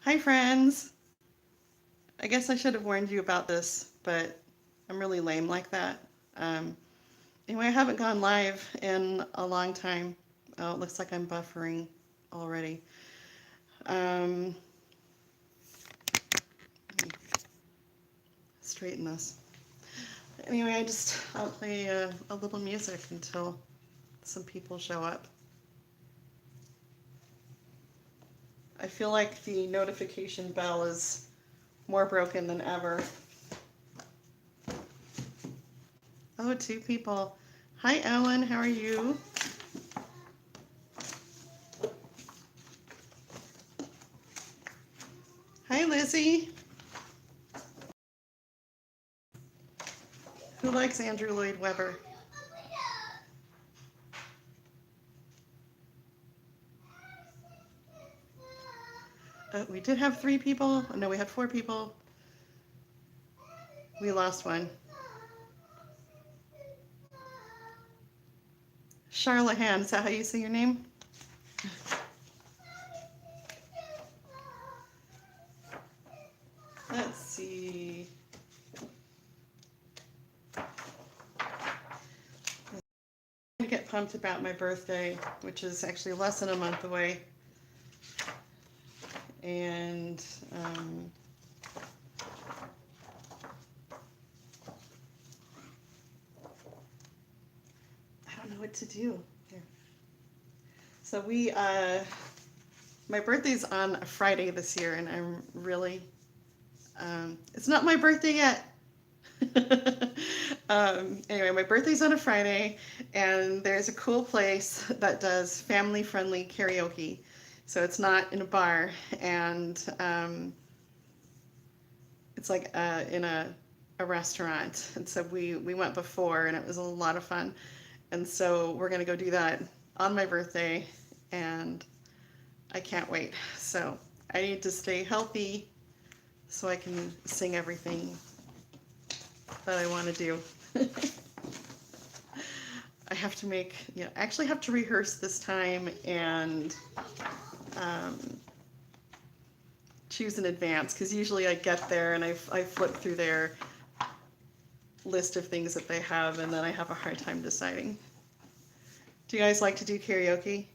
Hi, friends. I guess I should have warned you about this, but I'm really lame like that. Um, anyway, I haven't gone live in a long time. Oh, it looks like I'm buffering already. Um, Let me straighten this. Anyway, I'll play a little music until some people show up. I feel like the notification bell is more broken than ever. Oh, two people. Hi, Ellen. How are you? Hi, Lizzie. Who likes Andrew Lloyd Webber? We did have three people. No, we had four people. We lost one. Charlahan, is that how you say your name? Let's see. I get pumped about my birthday, which is actually less than a month away. And I don't know what to do. Here. So my birthday's on a Friday this year, and I'm really, it's not my birthday yet. Anyway, my birthday's on a Friday, and there's a cool place that does family-friendly karaoke. So it's not in a bar, and it's like in a restaurant. And so we went before, and it was a lot of fun. And so we're gonna go do that on my birthday, and I can't wait. So I need to stay healthy so I can sing everything that I want to do. I have to I actually have to rehearse this time and um, choose in advance, because usually I get there and I flip through their list of things that they have, and then I have a hard time deciding. Do you guys like to do karaoke?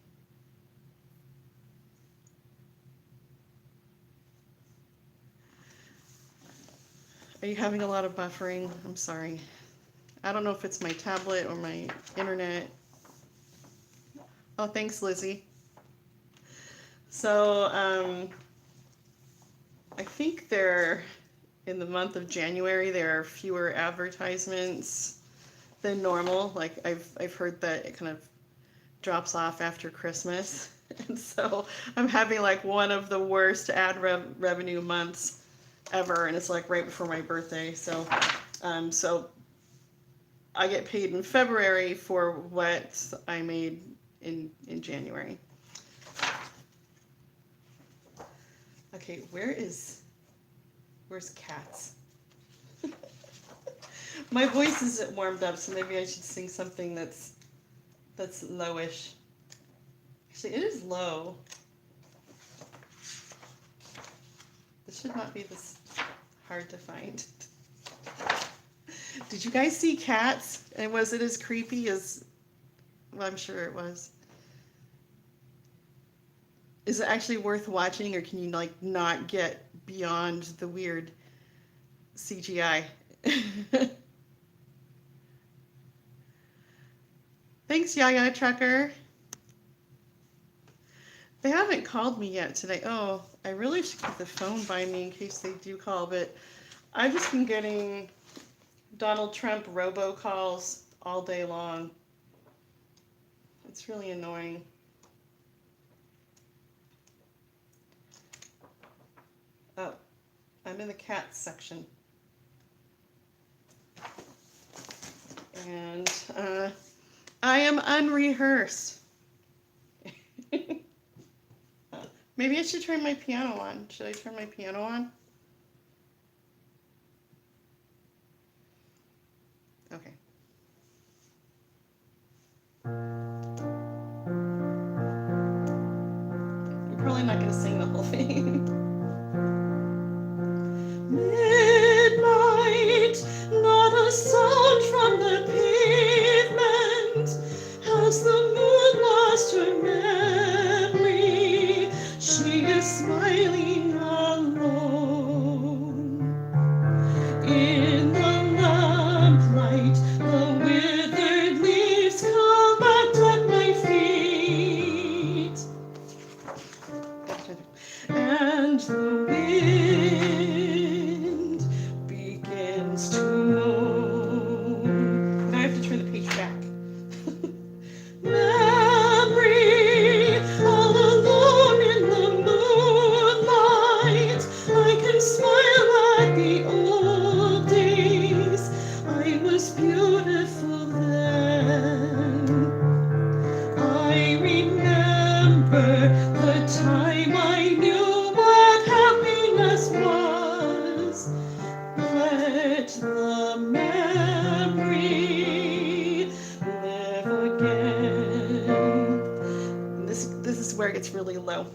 Are you having a lot of buffering? I'm sorry. I don't know if it's my tablet or my internet. Oh, thanks, Lizzie. So, I think in the month of January, there are fewer advertisements than normal. Like I've heard that it kind of drops off after Christmas. And so I'm having like one of the worst revenue months ever, and it's like right before my birthday. So I get paid in February for what I made in January. Okay, where's Cats? My voice isn't warmed up, so maybe I should sing something that's lowish. Actually, it is low. This should not be this hard to find. Did you guys see Cats? And was it as creepy as, well, I'm sure it was. Is it actually worth watching, or can you like not get beyond the weird CGI? Thanks, Yaya Trucker. They haven't called me yet today. Oh, I really should keep the phone by me in case they do call, but I've just been getting Donald Trump robocalls all day long. It's really annoying. Oh, I'm in the cats section. And I am unrehearsed. Maybe I should turn my piano on. Should I turn my piano on? Okay. I'm probably not going to sing the whole thing. midnight, not a sound from the pavement. Has the moon lost her memory? She is smiling alone. In the lamplight, the withered leaves collect at my feet. And the wind begins to moan. Now I have to turn the page back. Memory, all alone in the moonlight, I can smile at the old days. I was beautiful then. I remember the time I knew what happiness was. Let the memory live again. And this is where it gets really low.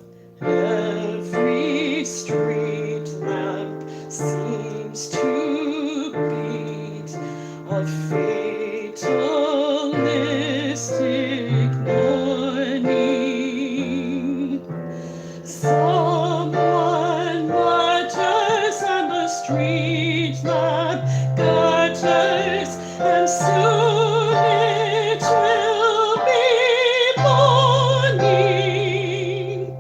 Every street lamp seems to beat a fatalistic warning. Someone mutters and the street lamp gutters, and soon it will be morning.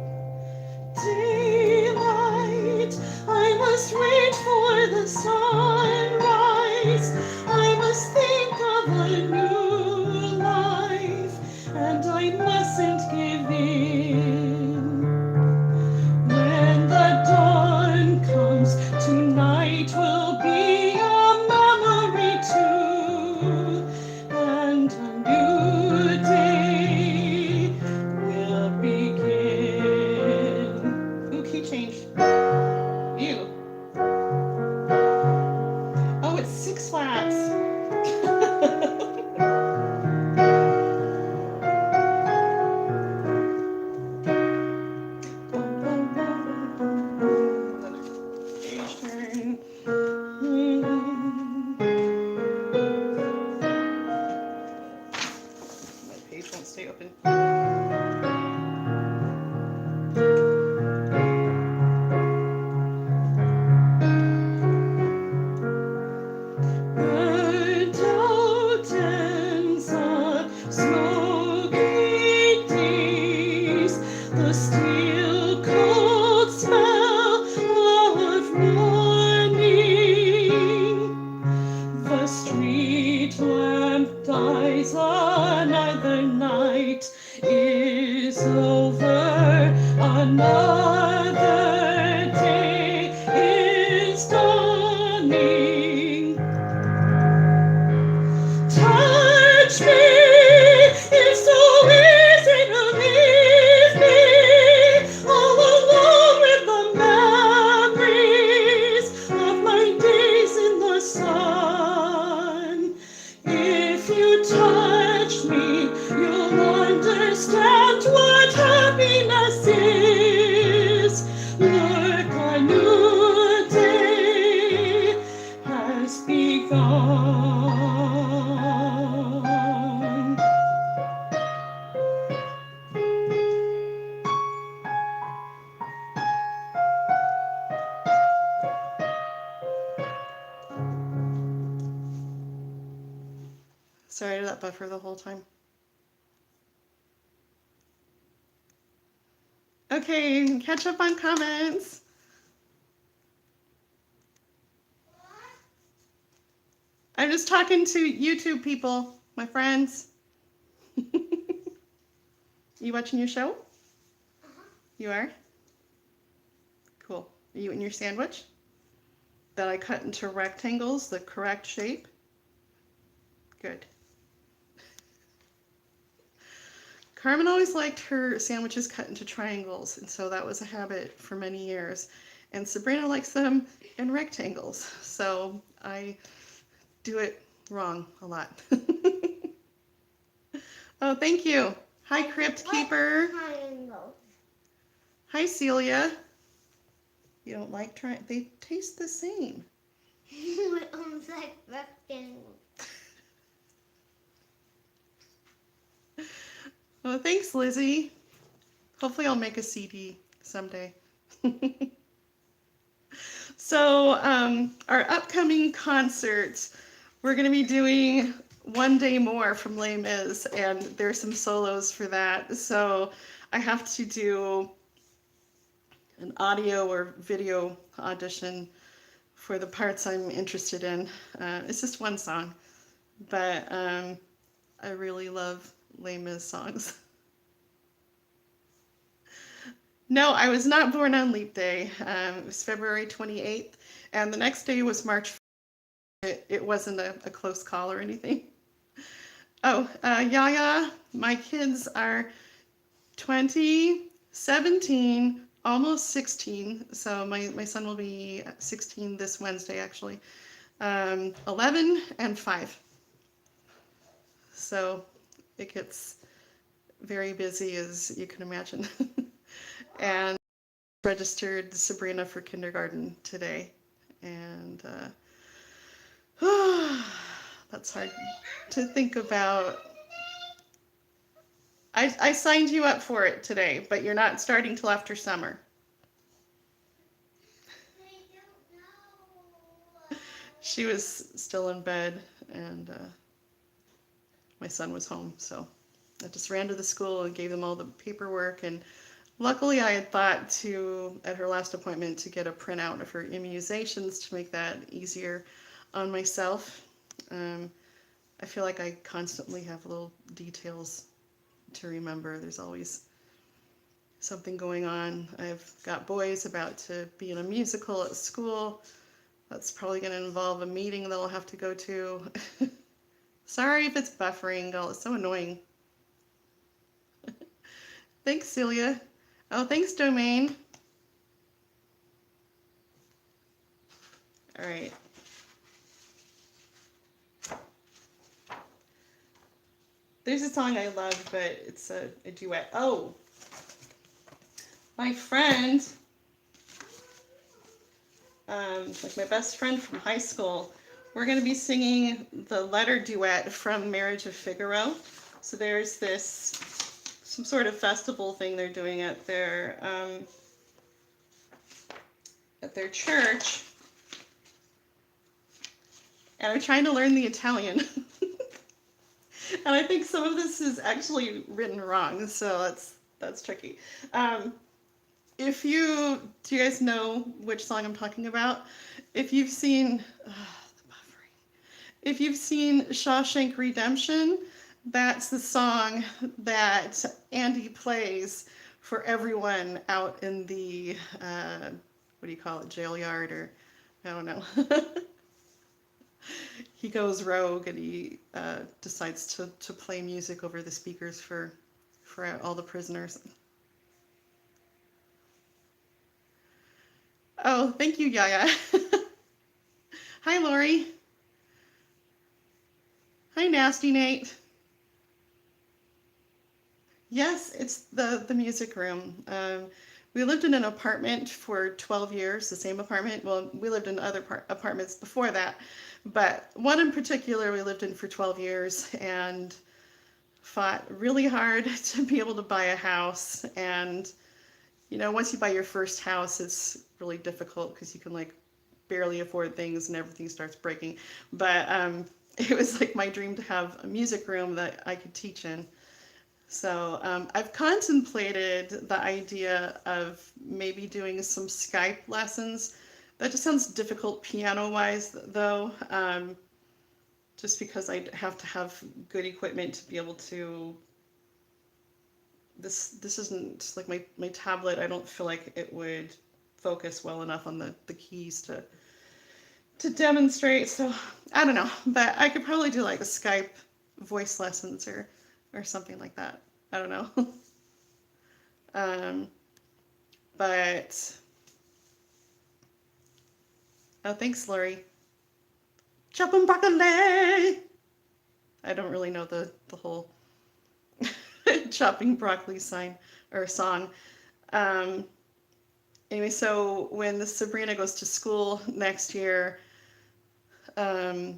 Daylight, I must wait for the sunrise. I must think of a new life, and I mustn't give in. When the dawn comes, tonight will be a memory too, and a new day will begin. Ooh, key change. Ew. Oh, it's 6 flats. Page turn. My page won't stay open. Burnt out ends of smoky days, the steel cold smell of morning. The street lamp dies, another night is over, another day is dawning. Touch me, it's so easy to leave me all alone with the memories of my days in the sun. If you touch me, you'll understand what happiness is. Look, a new day has begun. Sorry, did that buffer the whole time? Okay, catch up on comments. I'm just talking to YouTube people, my friends. You watching your show? You are? Cool. Are you eating your sandwich? That I cut into rectangles, the correct shape? Good. Carmen always liked her sandwiches cut into triangles, and so that was a habit for many years. And Sabrina likes them in rectangles, so I do it wrong a lot. Oh, thank you. Hi, Crypt Keeper. Hi, Celia. You don't like trying? They taste the same. Well, thanks, Lizzie. Hopefully I'll make a CD someday. So, our upcoming concerts, we're going to be doing One Day More from Les Mis, and there's some solos for that. So, I have to do an audio or video audition for the parts I'm interested in. It's just one song, but I really love Les Mis songs. No, I was not born on Leap Day. It was February 28th, and the next day was March 1st. It wasn't a close call or anything. Oh, Yaya, my kids are 20, 17, almost 16. So my son will be 16 this Wednesday, actually. 11 and 5. So it gets very busy, as you can imagine. And registered Sabrina for kindergarten today, and that's hard to think about. I signed you up for it today, but you're not starting till after summer. She was still in bed, and my son was home, so I just ran to the school and gave them all the paperwork. And luckily, I had thought to, at her last appointment, to get a printout of her immunizations to make that easier on myself. I feel like I constantly have little details to remember. There's always something going on. I've got boys about to be in a musical at school. That's probably going to involve a meeting that I'll have to go to. Sorry if it's buffering. Oh, it's so annoying. Thanks, Celia. Oh, thanks, Domain. All right. There's a song I love, but it's a duet. Oh, my friend, like my best friend from high school, we're going to be singing the letter duet from Marriage of Figaro. So there's this, some sort of festival thing they're doing at their church. And I'm trying to learn the Italian. And I think some of this is actually written wrong, so that's tricky. Do you guys know which song I'm talking about? If you've seen, the buffering. If you've seen Shawshank Redemption, that's the song that Andy plays for everyone out in the, what do you call it, jail yard, or I don't know. He goes rogue and he decides to play music over the speakers for all the prisoners. Oh, thank you, Yaya. Hi, Lori. Hi, Nasty Nate. Yes, it's the music room. We lived in an apartment for 12 years, the same apartment. Well, we lived in other apartments before that, but one in particular we lived in for 12 years and fought really hard to be able to buy a house. And, you know, once you buy your first house, it's really difficult because you can like barely afford things and everything starts breaking. But it was like my dream to have a music room that I could teach in. So I've contemplated the idea of maybe doing some Skype lessons. That just sounds difficult piano-wise, though, just because I'd have to have good equipment to be able to. This isn't like my tablet. I don't feel like it would focus well enough on the keys to demonstrate. So I don't know, but I could probably do like a Skype voice lessons or something like that. I don't know. But oh, thanks, Lori. Chopping broccoli. I don't really know the whole chopping broccoli sign or song. In Anyway, so when the Sabrina goes to school next year, um,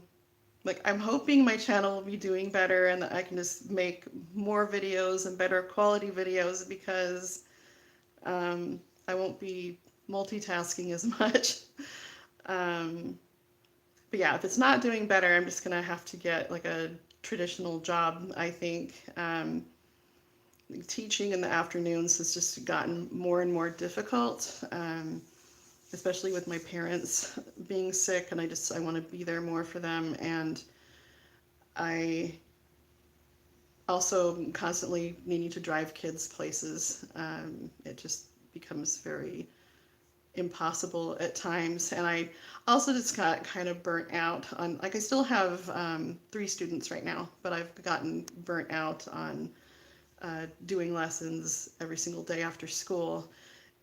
like I'm hoping my channel will be doing better and that I can just make more videos and better quality videos because I won't be multitasking as much. Um, but yeah, if it's not doing better, I'm just gonna have to get like a traditional job, I think. Teaching in the afternoons has just gotten more and more difficult, especially with my parents being sick, and I want to be there more for them. And I also constantly needing to drive kids places. It just becomes very impossible at times. And I also just got kind of burnt out on, like, I still have 3 students right now, but I've gotten burnt out on doing lessons every single day after school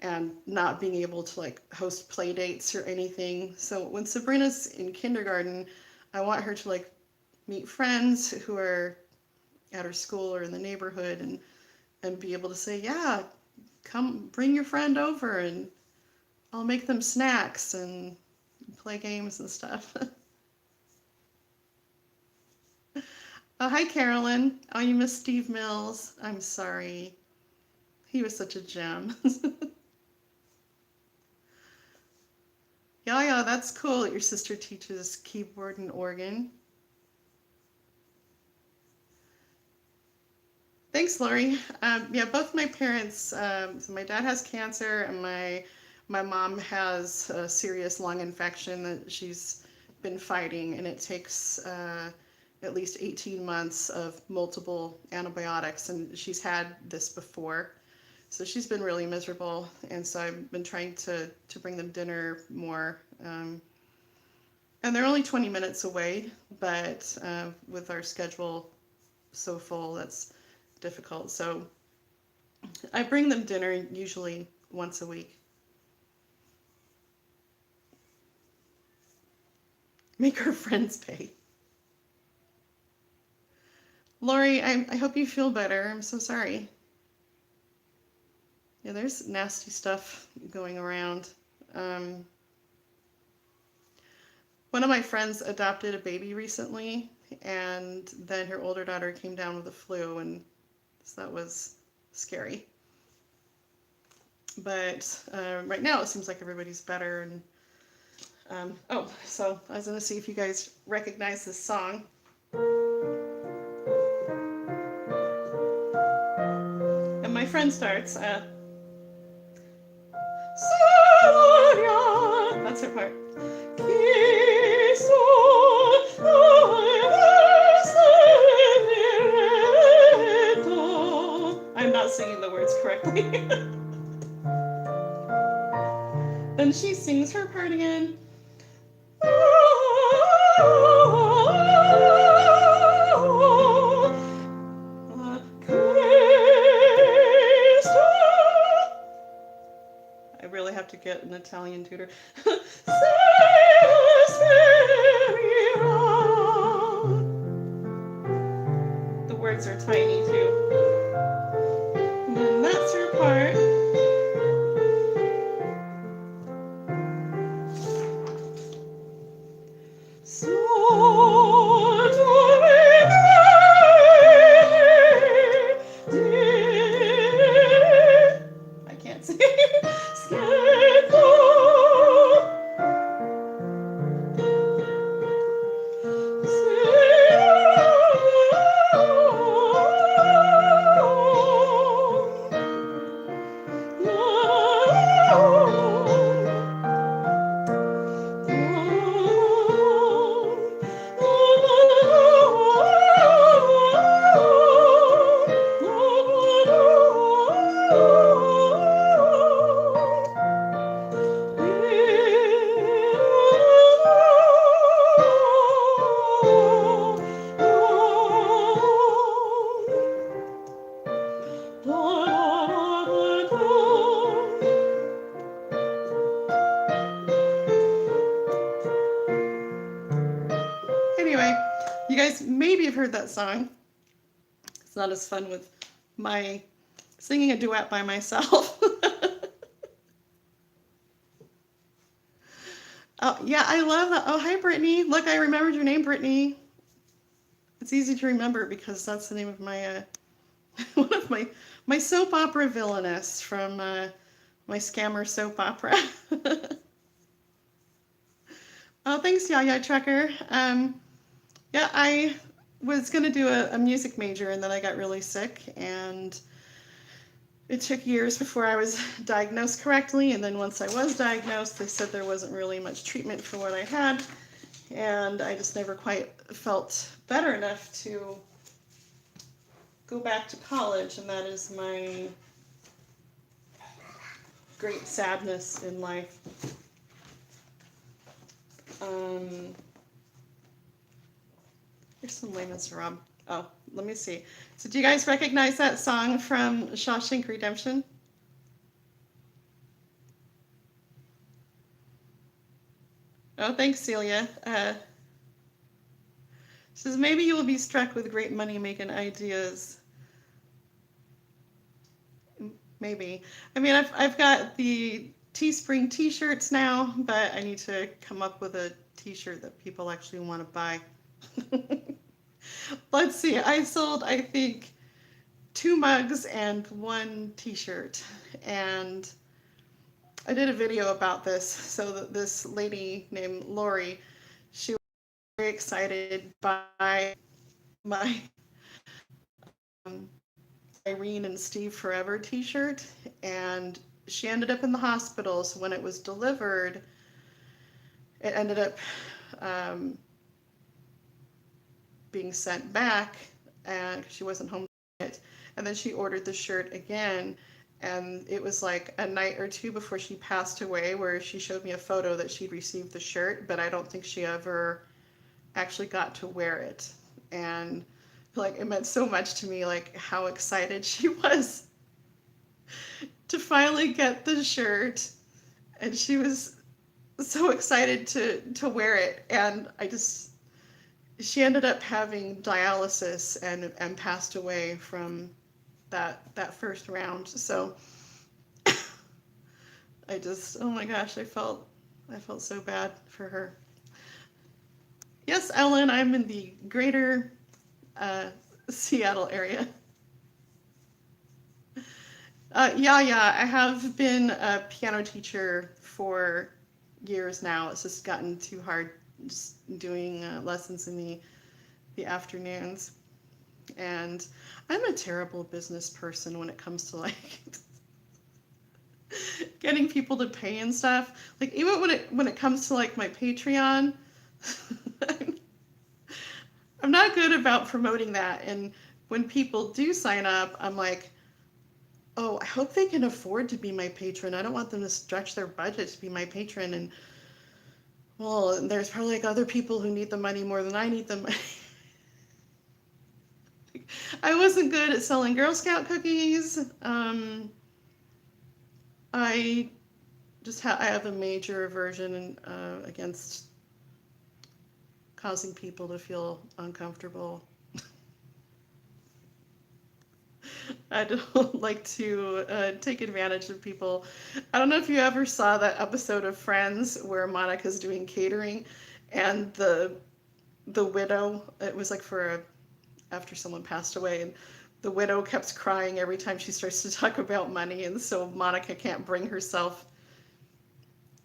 and not being able to like host play dates or anything. So when Sabrina's in kindergarten, I want her to like meet friends who are at her school or in the neighborhood and be able to say, yeah, come bring your friend over and I'll make them snacks and play games and stuff. Oh, hi, Carolyn. Oh, you missed Steve Mills. I'm sorry. He was such a gem. Yeah, that's cool that your sister teaches keyboard and organ. Thanks, Lori. Yeah, both my parents, so my dad has cancer and my mom has a serious lung infection that she's been fighting, and it takes at least 18 months of multiple antibiotics, and she's had this before. So she's been really miserable, and so I've been trying to bring them dinner more. And they're only 20 minutes away, but with our schedule so full, that's difficult. So I bring them dinner usually once a week. Make her friends pay. Lori, I hope you feel better. I'm so sorry. Yeah, there's nasty stuff going around. One of my friends adopted a baby recently, and then her older daughter came down with the flu, and so that was scary. But right now it seems like everybody's better. And oh, so I was going to see if you guys recognize this song. And my friend starts, that's her part. I'm not singing the words correctly. Then she sings her part again. I really have to get an Italian tutor. The words are tiny too. And then that's her part. I can't sing. Anyway, you guys maybe have heard that song. It's not as fun with my singing a duet by myself. Oh, yeah, I love that. Oh, hi, Brittany. Look, I remembered your name, Brittany. It's easy to remember because that's the name of my one of my soap opera villainess from my scammer soap opera. Oh, thanks, Yaya Trucker. Yeah, I was gonna do a music major and then I got really sick and it took years before I was diagnosed correctly. And then once I was diagnosed, they said there wasn't really much treatment for what I had. And I just never quite felt better enough to go back to college. And that is my great sadness in life. Um, Here's some Les Miserables. Oh, let me see. So do you guys recognize that song from Shawshank Redemption? Oh, thanks, Celia. Says maybe you will be struck with great money-making ideas. Maybe. I mean, I've got the Teespring T-shirts now, but I need to come up with a T-shirt that people actually want to buy. Let's see. I sold, I think, 2 mugs and 1 T-shirt, and I did a video about this. So that this lady named Lori, she was very excited by my um, Irene and Steve Forever T-shirt, and she ended up in the hospital. So when it was delivered, it ended up um, being sent back, and she wasn't home yet. And then she ordered the shirt again, and it was like a night or two before she passed away, where she showed me a photo that she'd received the shirt, but I don't think she ever actually got to wear it. And like it meant so much to me, like how excited she was to finally get the shirt, and she was so excited to wear it. And I just, she ended up having dialysis and passed away from that first round. So I just, oh my gosh, I felt so bad for her. Yes, Ellen, I'm in the greater uh, Seattle area. Yeah, I have been a piano teacher for years now. It's just gotten too hard just doing lessons in the afternoons. And I'm a terrible business person when it comes to like getting people to pay and stuff. Like even when it comes to like my Patreon, I'm not good about promoting that. And when people do sign up, I'm like, oh, I hope they can afford to be my patron. I don't want them to stretch their budget to be my patron. And well, there's probably like other people who need the money more than I need the money. I wasn't good at selling Girl Scout cookies. I I have a major aversion against causing people to feel uncomfortable. I don't like to take advantage of people. I don't know if you ever saw that episode of Friends where Monica's doing catering, and the widow. It was like after someone passed away, and the widow kept crying every time she starts to talk about money, and so Monica can't bring herself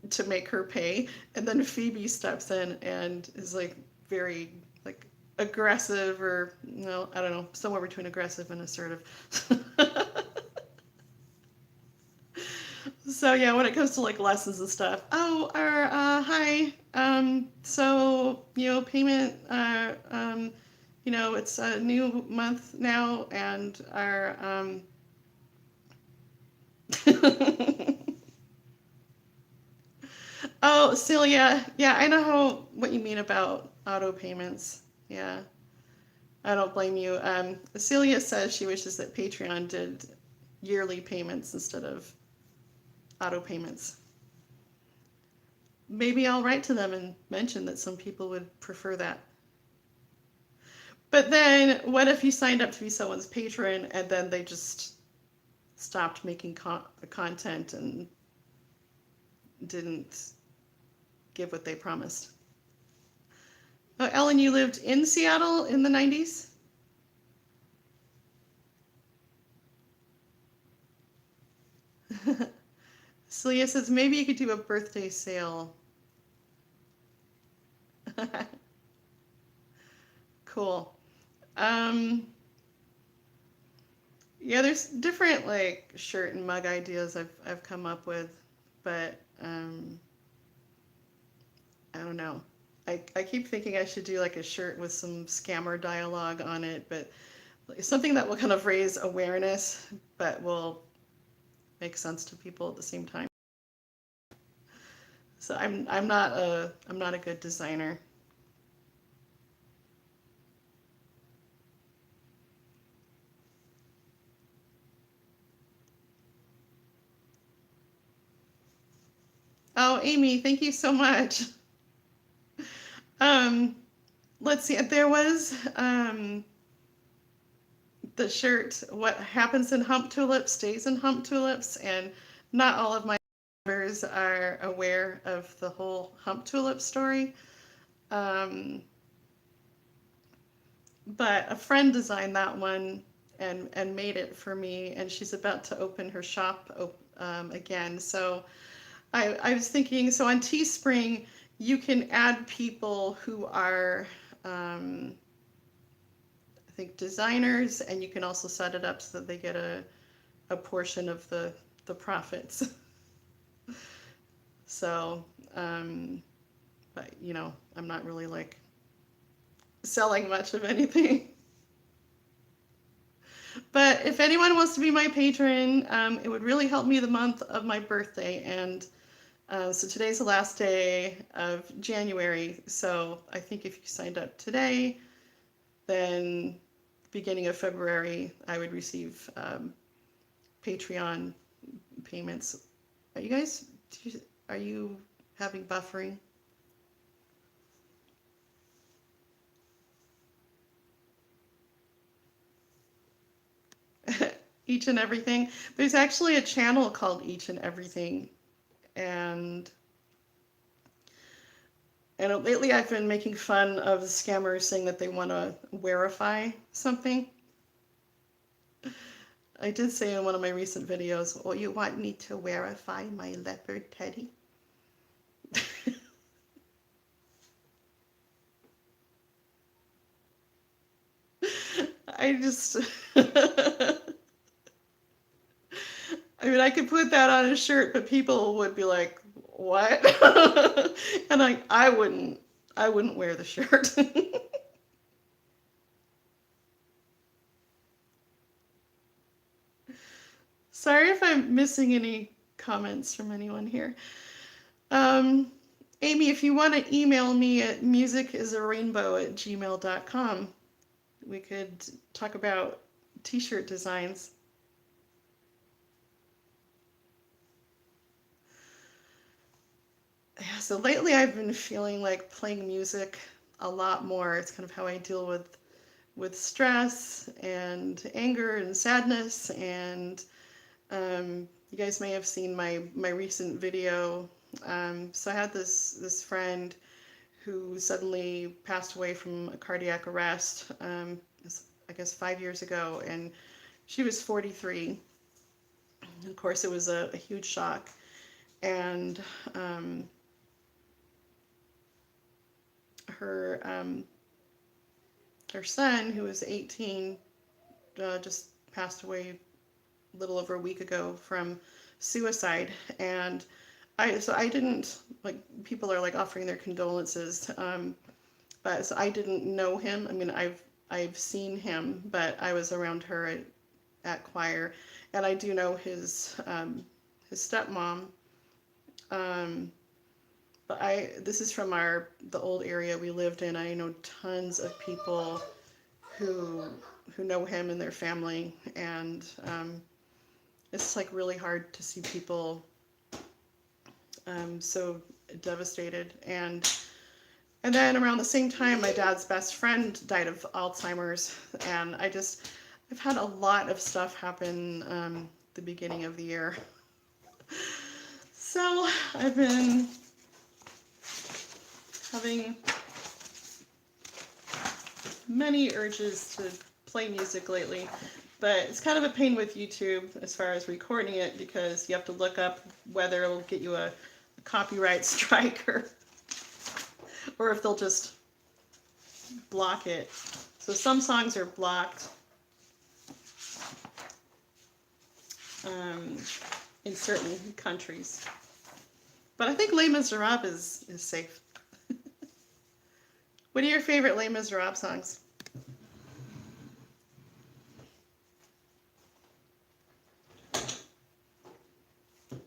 to make her pay. And then Phoebe steps in and is like very like aggressive, or no, I don't know, somewhere between aggressive and assertive. So yeah, when it comes to like lessons and stuff, oh, or hi, so payment, it's a new month now, and our oh, Celia, yeah, I know what you mean about auto payments. Yeah, I don't blame you. Celia says she wishes that Patreon did yearly payments instead of auto payments. Maybe I'll write to them and mention that some people would prefer that. But then, what if you signed up to be someone's patron and then they just stopped making content and didn't give what they promised. Ellen, you lived in Seattle in the 90s? Celia says maybe you could do a birthday sale. Cool. Um, yeah, there's different like shirt and mug ideas I've come up with, but I don't know. I keep thinking I should do like a shirt with some scammer dialogue on it, but something that will kind of raise awareness, but will make sense to people at the same time. So I'm not a good designer. Oh, Amy, thank you so much. Um, let's see. There was the shirt, what happens in hump tulips stays in hump tulips, and not all of my members are aware of the whole hump tulip story. Um, but a friend designed that one and made it for me, and she's about to open her shop again. So I was thinking, so on Teespring, you can add people who are, I think, designers, and you can also set it up so that they get a portion of the profits. So, but you know, I'm not really like selling much of anything. But if anyone wants to be my patron, it would really help me the month of my birthday. And so today's the last day of January. So I think if you signed up today, then beginning of February, I would receive Patreon payments. Are you guys, are you having buffering? Each and Everything. There's actually a channel called Each and Everything, and lately I've been making fun of the scammers saying that they want to verify something. I did say in one of my recent videos, "Oh, you want me to verify my leopard teddy?" I just, I mean, I could put that on a shirt, but people would be like, "What?" And I wouldn't wear the shirt. Sorry if I'm missing any comments from anyone here. Um, Amy, if you want to email me at musicIsArainbow@gmail.com, we could talk about t-shirt designs. Yeah, so lately I've been feeling like playing music a lot more. It's kind of how I deal with stress and anger and sadness. And you guys may have seen my recent video. So I had this friend who suddenly passed away from a cardiac arrest, I guess 5 years ago, and she was 43. Of course, it was a huge shock. And her her son, who was 18, just passed away a little over a week ago from suicide. And I didn't, like, people are like offering their condolences, but so I didn't know him. I mean, I've seen him, but I was around her at choir, and I do know his stepmom. But this is from the old area we lived in. I know tons of people who know him and their family, and it's like really hard to see people so devastated. And then around the same time, my dad's best friend died of Alzheimer's, and I've had a lot of stuff happen the beginning of the year. So I've been having many urges to play music lately, but it's kind of a pain with YouTube as far as recording it because you have to look up whether it'll get you a copyright strike or if they'll just block it. So some songs are blocked in certain countries. But I think Les Miserables is safe. What are your favorite Les Miserables songs?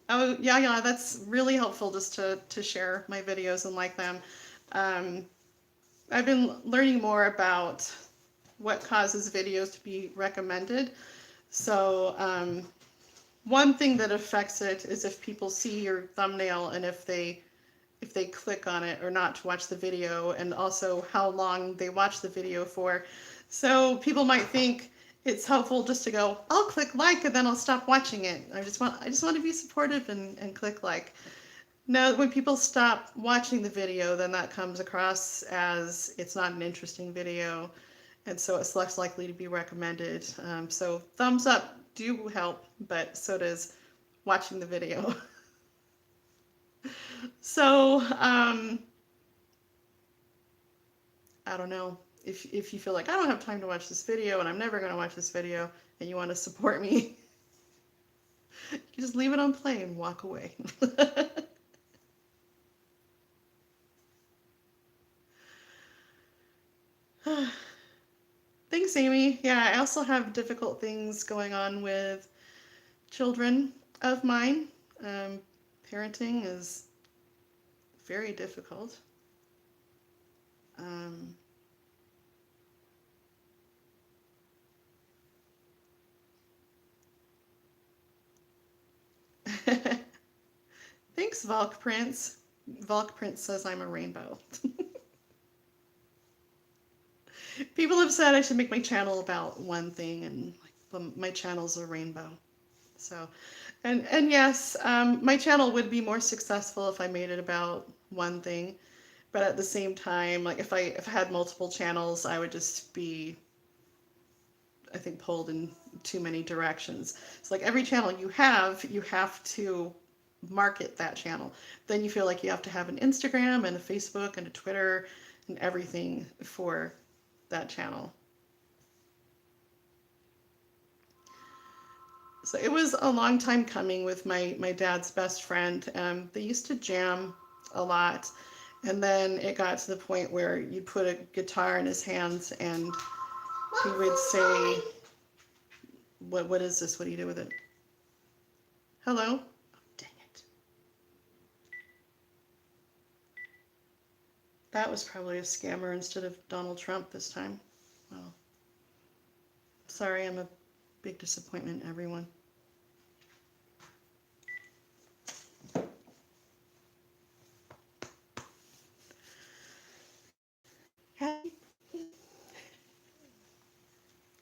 Oh, yeah, that's really helpful just to share my videos and like them. I've been learning more about what causes videos to be recommended. So one thing that affects it is if people see your thumbnail and if they click on it or not to watch the video, and also how long they watch the video for. So people might think it's helpful just to go, I'll click like and then I'll stop watching it. I just want to be supportive and click like. Now, when people stop watching the video, then that comes across as it's not an interesting video, and so it's less likely to be recommended. So thumbs up do help, but so does watching the video. So, I don't know, if you feel like I don't have time to watch this video and I'm never going to watch this video and you want to support me, you just leave it on play and walk away. Thanks, Amy. Yeah, I also have difficult things going on with children of mine. Parenting is very difficult. Thanks, Valk Prince. Valk Prince says I'm a rainbow. People have said I should make my channel about one thing, and like, my channel's a rainbow. So, and yes, my channel would be more successful if I made it about one thing. But at the same time, like if I had multiple channels, I would just be, I think, pulled in too many directions. It's like every channel you have to market that channel. Then you feel like you have to have an Instagram and a Facebook and a Twitter and everything for that channel. So it was a long time coming with my dad's best friend. They used to jam a lot, and then it got to the point where you'd put a guitar in his hands and he would say, what is this? What do you do with it? Hello? Oh, dang it. That was probably a scammer instead of Donald Trump this time. Well, sorry, I'm a big disappointment, everyone.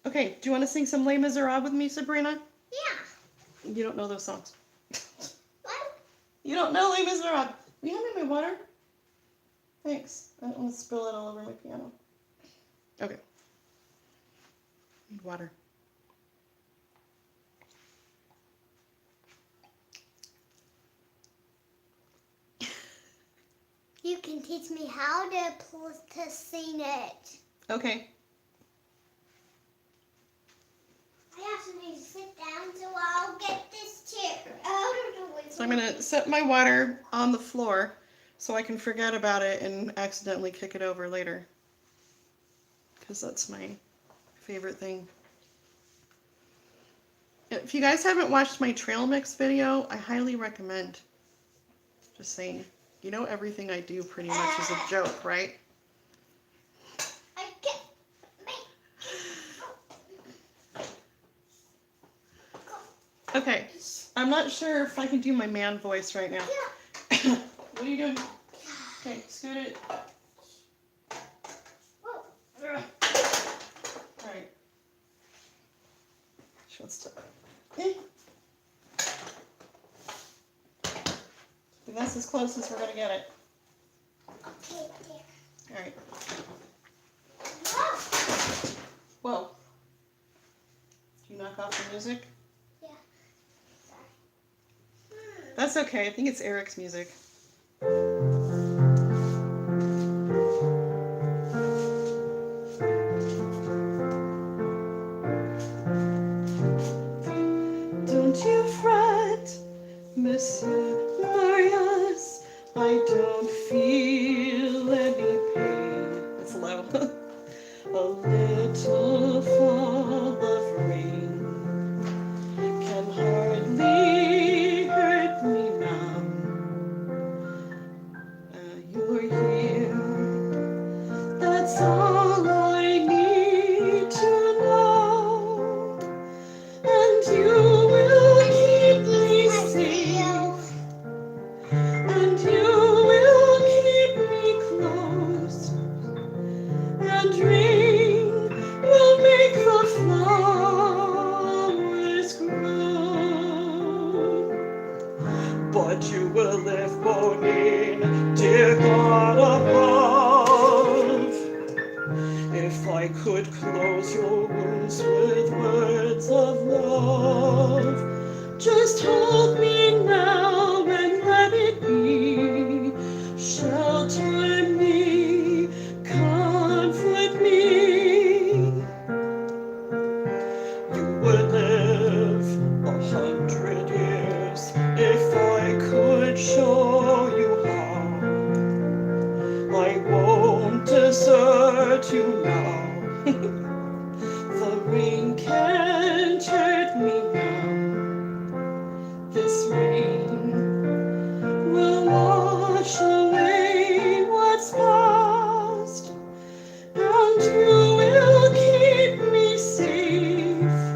Okay, do you want to sing some Les Miserables with me, Sabrina? Yeah. You don't know those songs. What? You don't know Les Miserables. Will you hand me my water? Thanks. I don't want to spill it all over my piano. Okay. Need water. You can teach me how to sing it. Okay. I also need to sit down, so I'll get this chair out of the way. So I'm going to set my water on the floor so I can forget about it and accidentally kick it over later. Because that's my favorite thing. If you guys haven't watched my trail mix video, I highly recommend. Just saying. You know everything I do pretty much is a joke, right? I can't Okay. I'm not sure if I can do my man voice right now. Yeah. What are you doing? Okay, scoot it. Alright. She wants to. That's as close as we're going to get it. Okay, there. All right. Whoa. Whoa. Can you knock off the music? Yeah. Sorry. That's okay. I think it's Eric's music. Don't you fret, Monsieur Marius. I don't feel any pain. It's low. A little fall of rain can hardly hurt me now. You're here. That's all I need to know. And you will keep me safe. And you will keep me close. And rain will make the flowers grow. But you will live, Pauline, dear God above. If I could close your wounds with words of love, just hold me now and let it be. Shelter me, comfort me. You would live 100 years if I could show you how. I won't desert you now. The rain can't hurt me now. This rain will wash away what's past, and you will keep me safe,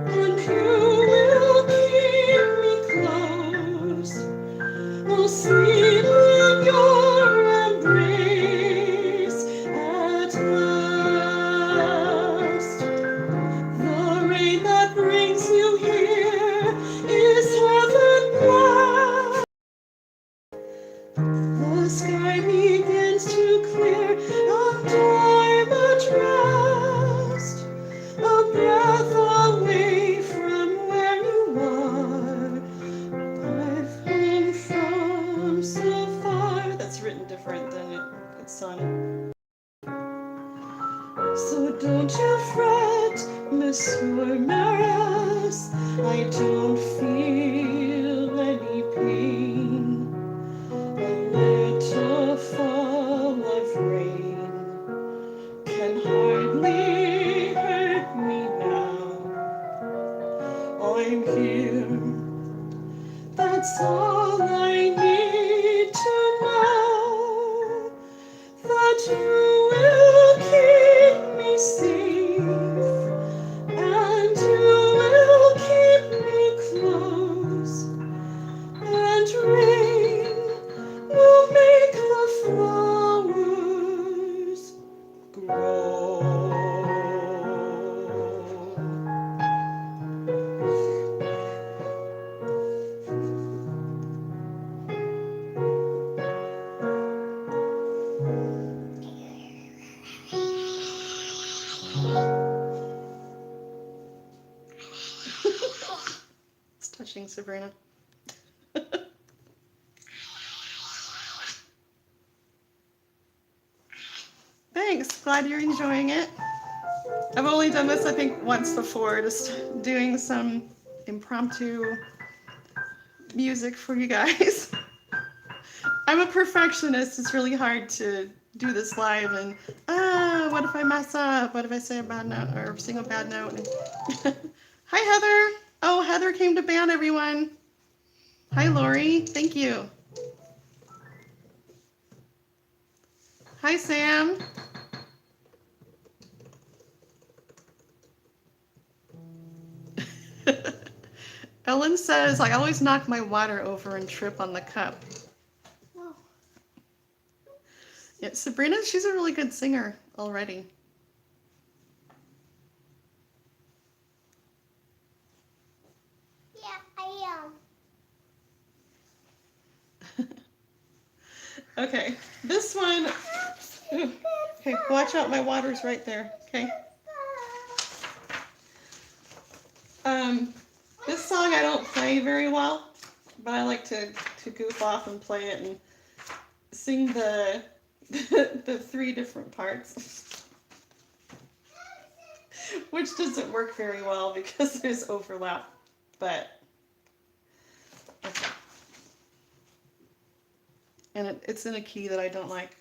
and you will keep me close. I'll sleep in your embrace at last. The rain that brings you here is heaven blessed. The sky begins to clear, and I'm at rest, a breath away from where you are. I've come from so far. That's written different than it's sung. So don't you fret, Monsieur Marius. I don't feel any pain. A little fall of rain can hardly hurt me now. I'm here. That's all I need to know. That you will keep me safe, and you will keep me close, and rain will make the flowers grow. It's touching, Sabrina. Thanks, glad you're enjoying it. I've only done this, I think, once before, just doing some impromptu music for you guys. I'm a perfectionist, it's really hard to do this live and, what if I mess up? What if I say a bad note or sing a bad note? Hi, Heather. Oh, Heather came to band, everyone. Hi, Lori. Thank you. Hi, Sam. Ellen says, I always knock my water over and trip on the cup. Whoa. Yeah, Sabrina, she's a really good singer already. Yeah, I am. Okay, this one. Ooh, okay, watch out, my water's right there. Okay. This song I don't play very well, but I like to goof off and play it and sing the the three different parts, which doesn't work very well because there's overlap. But okay. And it's in a key that I don't like.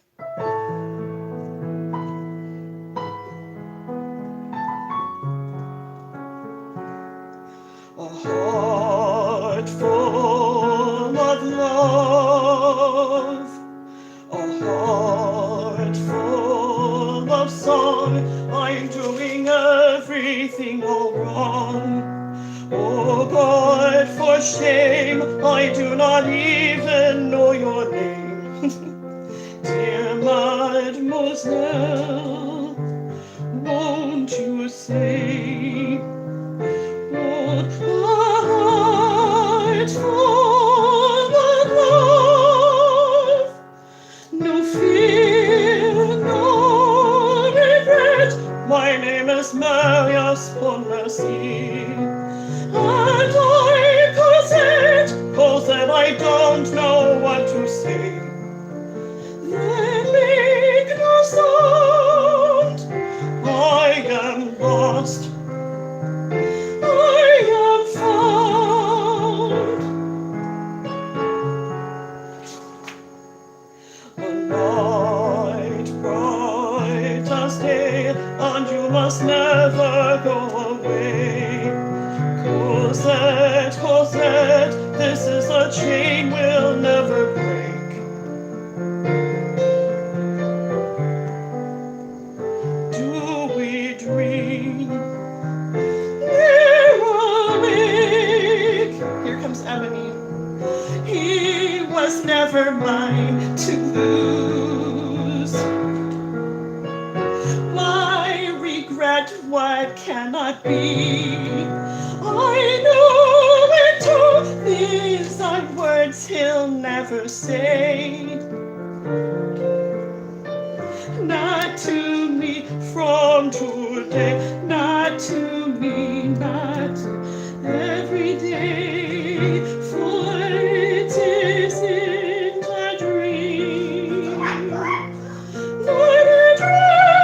A heart full of love, a heart full of song. I'm doing everything all wrong. Oh God, for shame, I do not even know your name. Dear Mademoiselle, won't you say, what a heart full of love, no fear, no regret. My name is Marius Ponmercy, and I'm Cosette, I don't know what to say. Then make no sound, I am lost, I am found. A night bright as day, and you must never go away. Cosette, Cosette, this is a chain we'll never break. Do we dream near awake? Here comes Ebony. He was never mine to lose. My regret, what cannot be? I know it too. These are words he'll never say. Not to me from today, not to me, not every day, for it isn't a dream, not a dream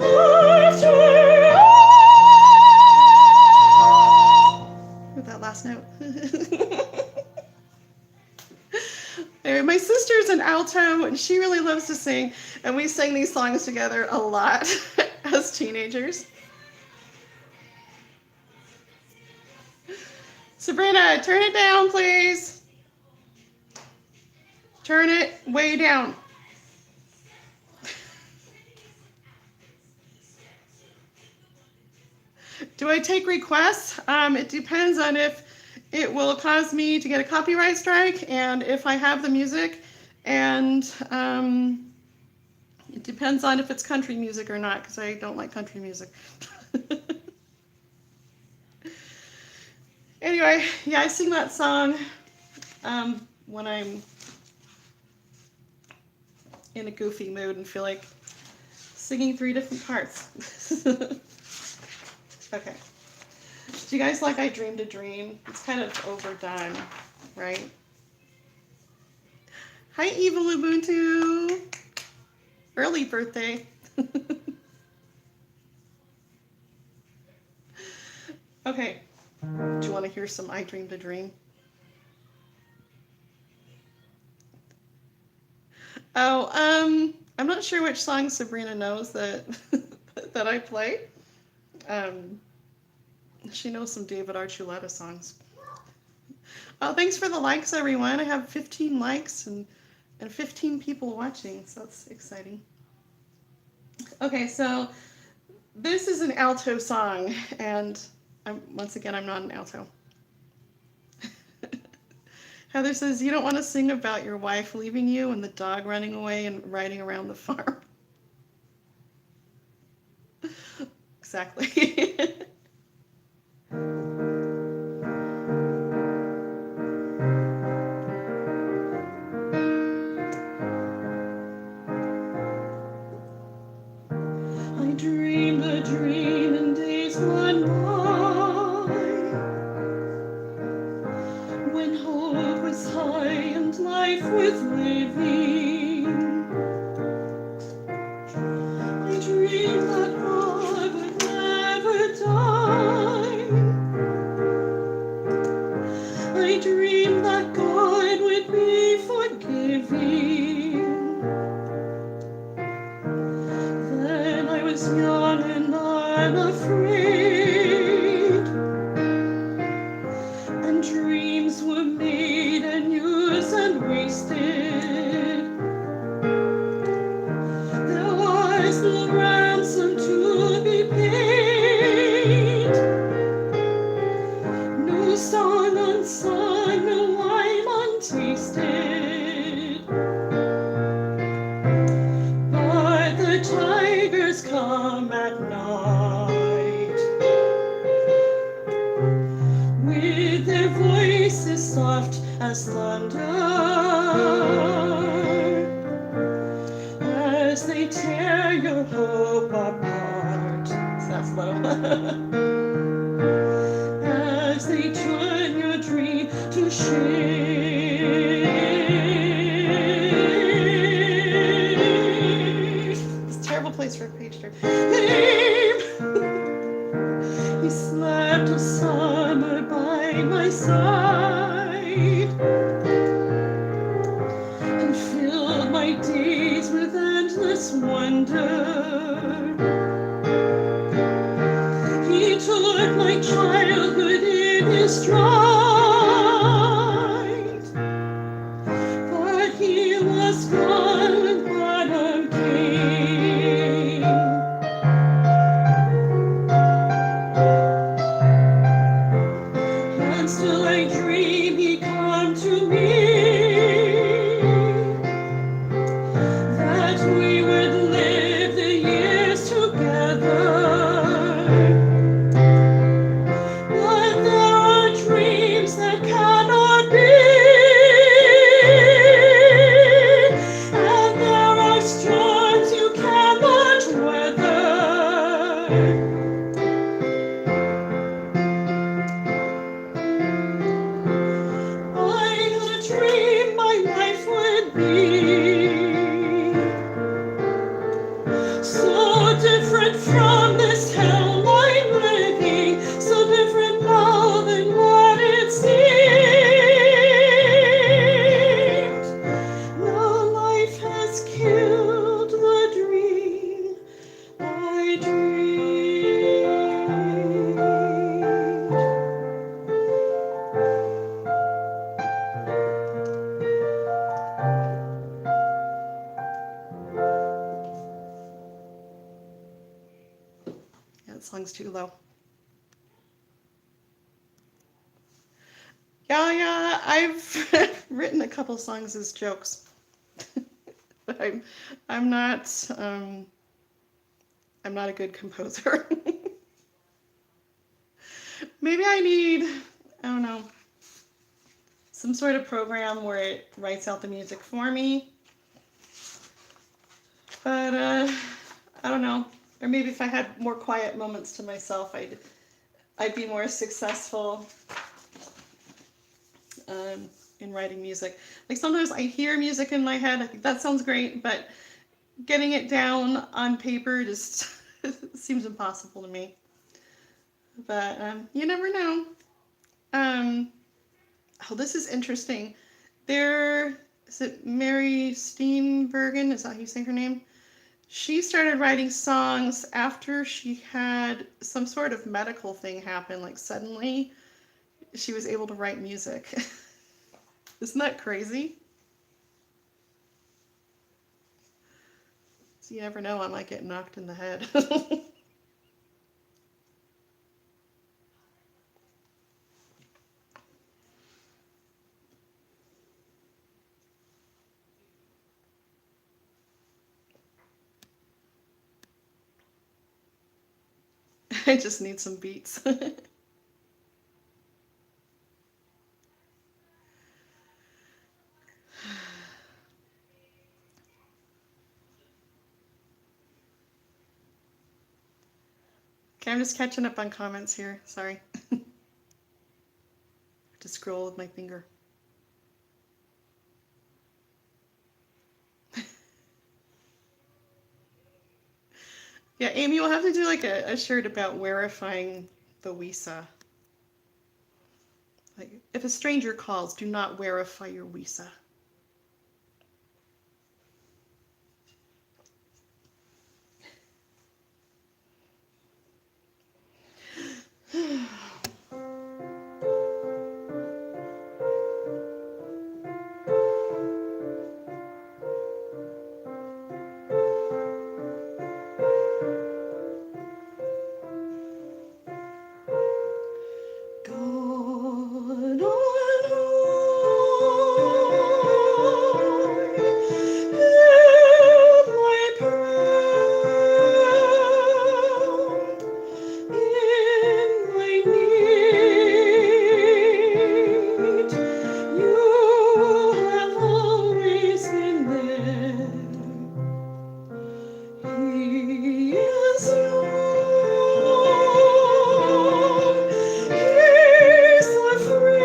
after all. With that last note. Anyway, my sister's an alto and she really loves to sing, and we sang these songs together a lot as teenagers. Sabrina, turn it down, please. Turn it way down. Do I take requests? It depends on if it will cause me to get a copyright strike and if I have the music, and it depends on if it's country music or not, because I don't like country music. Anyway, yeah, I sing that song when I'm in a goofy mood and feel like singing three different parts. Okay. Do you guys like I Dreamed a Dream? It's kind of overdone, right? Hi, Evil Ubuntu. Early birthday. Okay. Do you want to hear some I Dreamed a Dream? Oh, I'm not sure which song Sabrina knows that that I play. She knows some David Archuleta songs. Oh, thanks for the likes, everyone. I have 15 likes and 15 people watching, so that's exciting. Okay, so this is an alto song, and once again, I'm not an alto. Heather says, you don't want to sing about your wife leaving you and the dog running away and riding around the farm. Exactly. was high and life worth living. I dreamed that I would never die. I dreamed that God would be forgiving. Then I was young and unafraid, and dreams were made and used and wasted. There was no ransom to be paid, no song unsung, no wine untasted. But the tigers come at night, with their voices soft as thunder, as they tear your hope apart. That's low. As they turn your dream to shame. It's a terrible place for a page turn. He slept a summer by my side and filled my days with endless wonder. He took my childhood in his stride, but he was gone when autumn came. And still I dream he come to me, that we would live the years together. But there are dreams that cannot be, and there are storms you cannot weather. I had a dream my life would be so different from this hell I'm living, so different now than what it seemed. Now life has killed the dream I dreamed. Yeah, that song's too low. Yeah, I've written a couple songs as jokes, but I'm not I'm not a good composer. Maybe I need, I don't know, some sort of program where it writes out the music for me. But I don't know. Or maybe if I had more quiet moments to myself, I'd be more successful in writing music. Like sometimes I hear music in my head, I think that sounds great, but getting it down on paper just seems impossible to me. But you never know. Oh, this is interesting. Is it Mary Steenburgen? Is that how you say her name? She started writing songs after she had some sort of medical thing happen. Like suddenly she was able to write music. Isn't that crazy? So you never know, I might get knocked in the head. I just need some beats. Okay, I'm just catching up on comments here. Sorry. To scroll with my finger. Yeah, Amy, we'll have to do like a shirt about verifying the WISA. Like, if a stranger calls, do not verify your WISA. God on high, hear my prayer. In my need, you have always been there. He is Lord, He's afraid.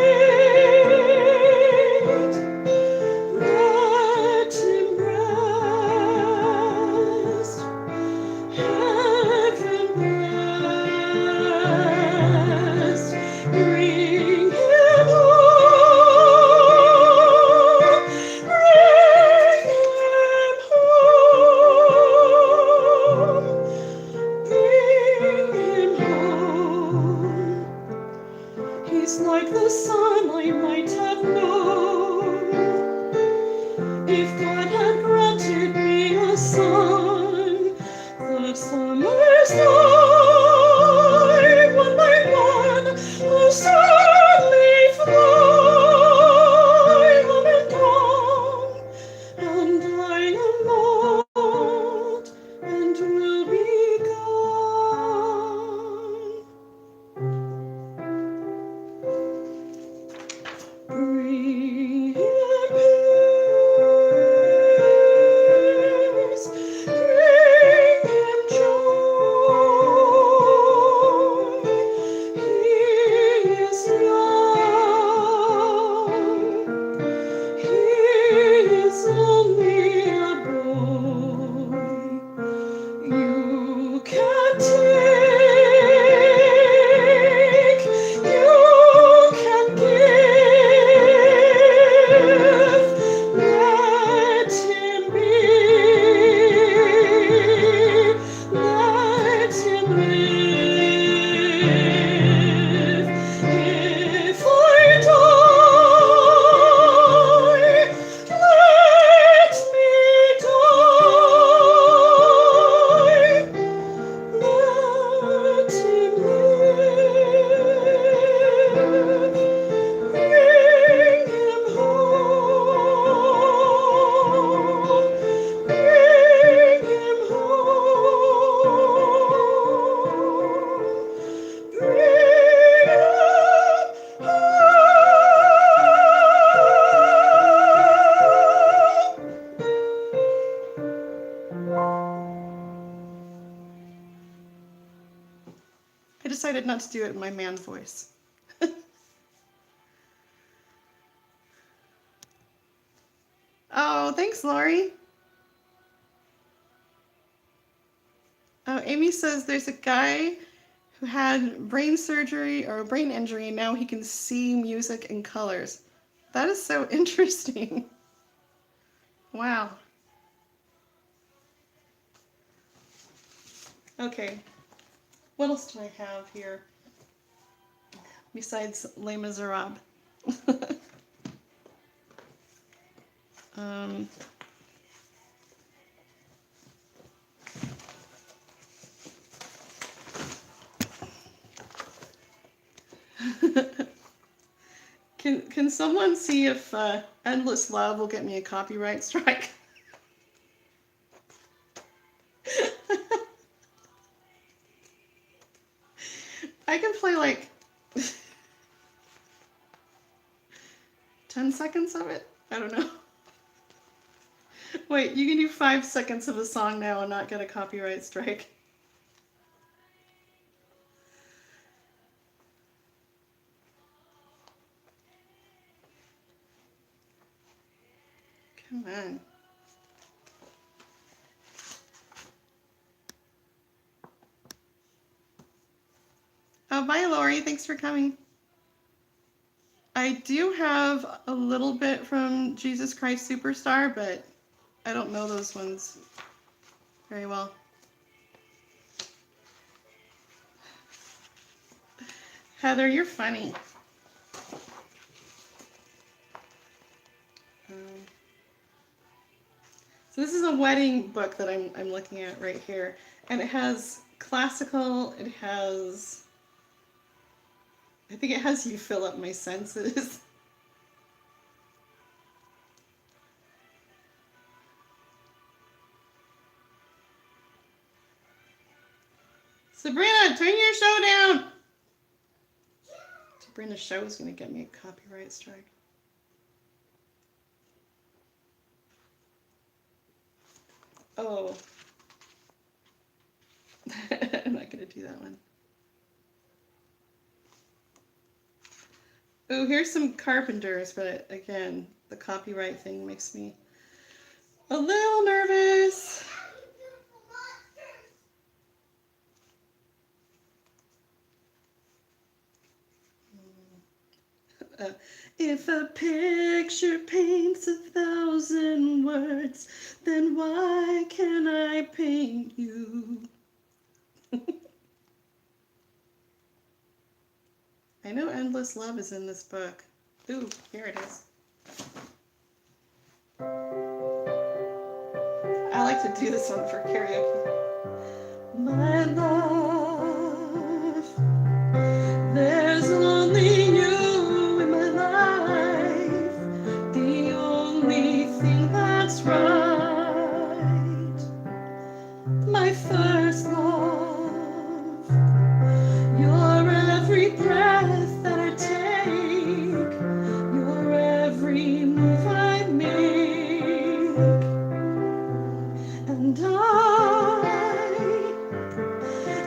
Let him rest. Heaven blessed, bring him home, bring him home, bring him home. He's like the sun I might have known, if God had granted me a son. The summer's night, one by one, will sadly fly on and on, and I am not, and will be gone. Bring him peace, bring him joy. He is young, he is only a boy. You can take, you can give. Let him be, let him live. If I die, let me die. Let him live. Bring him home. Bring him home. Bring him home. I decided not to do it in my man voice. Oh, thanks, Lori. Oh, Amy says there's a guy who had brain surgery or a brain injury, and now he can see music in colors. That is so interesting. Wow. Okay. What else do I have here besides Les Miserables? um, can someone see if Endless Love will get me a copyright strike? I can play like 10 seconds of it? I don't know. Wait, you can do 5 seconds of a song now and not get a copyright strike. Come on. Oh, bye, Lori. Thanks for coming. I do have a little bit from Jesus Christ Superstar, but I don't know those ones very well. Heather, you're funny. So this is a wedding book that I'm looking at right here, and it has classical. It has, I think it has You Fill Up My Senses. Sabrina, turn your show down. Sabrina's show is going to get me a copyright strike. Oh. I'm not going to do that one. Oh, here's some Carpenters, but again, the copyright thing makes me a little nervous. If a picture paints 1,000 words, then why can't I paint you? I know Endless Love is in this book. Ooh, here it is. I like to do this one for karaoke. My love, there's only you in my life, the only thing that's right, my first love, your every breath that I take, your every move I make, and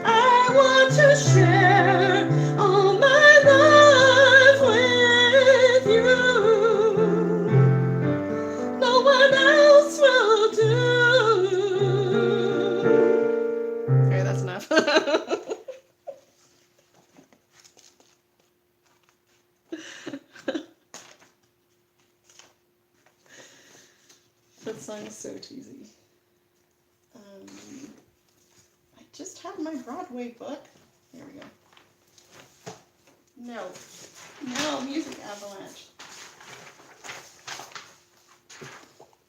I want to share all my life with you. No one else will do. Okay, that's enough. That song is so cheesy. I just have my Broadway book. Here we go. No, Music Avalanche.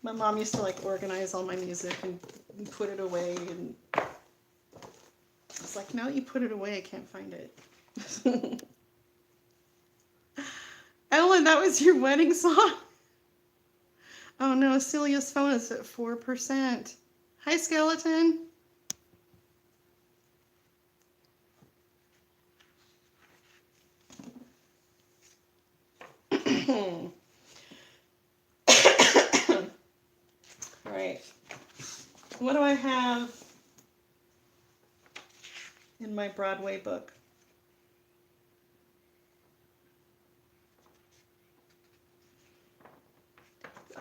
My mom used to like organize all my music and put it away, and it's like, now that you put it away, I can't find it. Ellen, that was your wedding song? Oh no, Celia's phone is at 4%. Hi, Skeleton. All right. What do I have in my Broadway book?